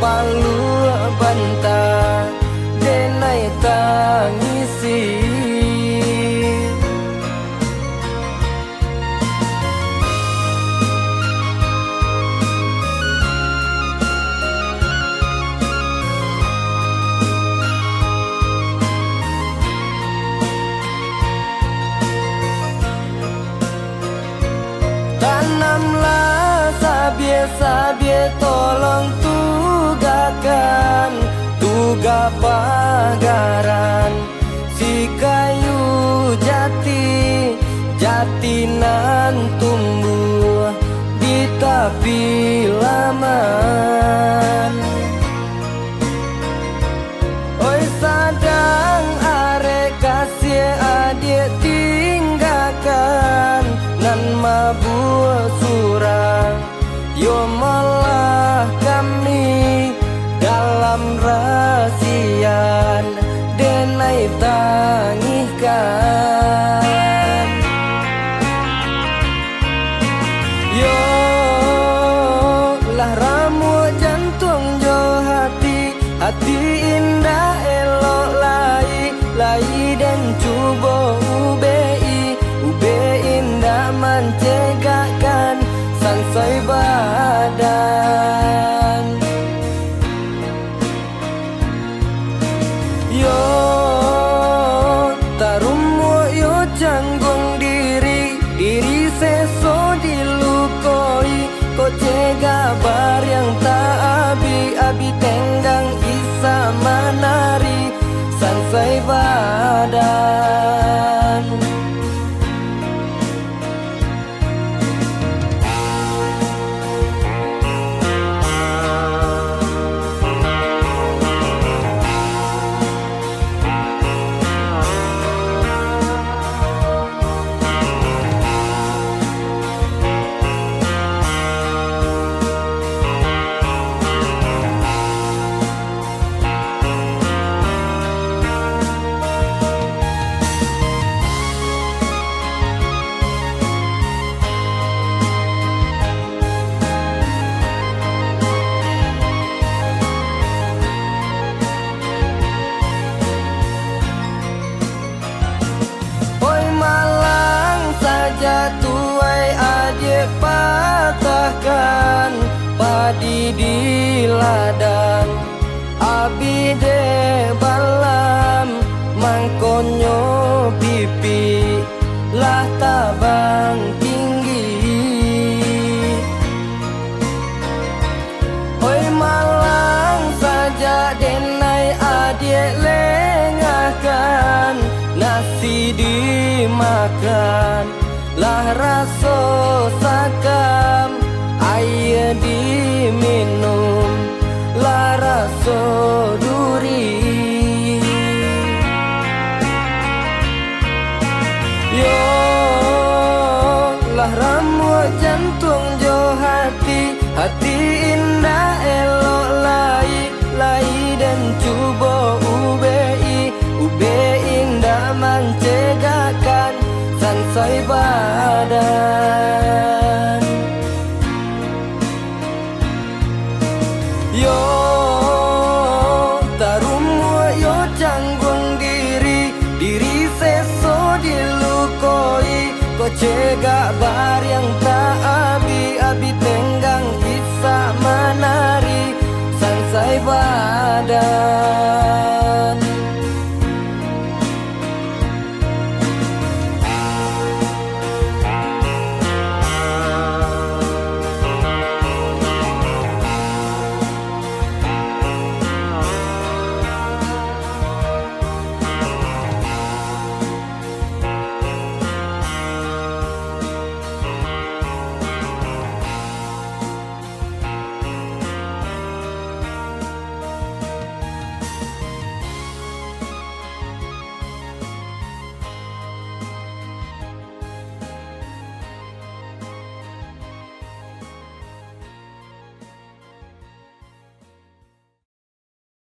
palu bantah denai tangisi. Tanamlah sabie-sabie tolong tugakan tuga pagaran si kayu jati jatinan tumbuh di tepi laman. Oi sadang arek kasih adik tinggalkan nan mabuk surang yo malah kami dalam rasian denai tangihkan. Yo lah ramu jantung jo hati hati indah elok lai dan cubo UBI indah mencegahkan sansai badan. Yo tarumu yo canggung diri seso dilukoi ko cegah bar yang tak abi tenggang isa menari sansai badan. Tuai adik patahkan padi di ladang abi de balam mangkonyo pipi lah tabang tinggi. Oi malang saja denai adik lengahkan nasi dimakan lah raso sakam air diminum lah raso duri. Yo lah ramu jantung jo hati indah elok lai dan cubo UBI indah mencegahkan sansai badan. Yo tarumu yo canggung diri seso dilukoi ko cegah bar yang tak abi tenggang isa menari sansai badan.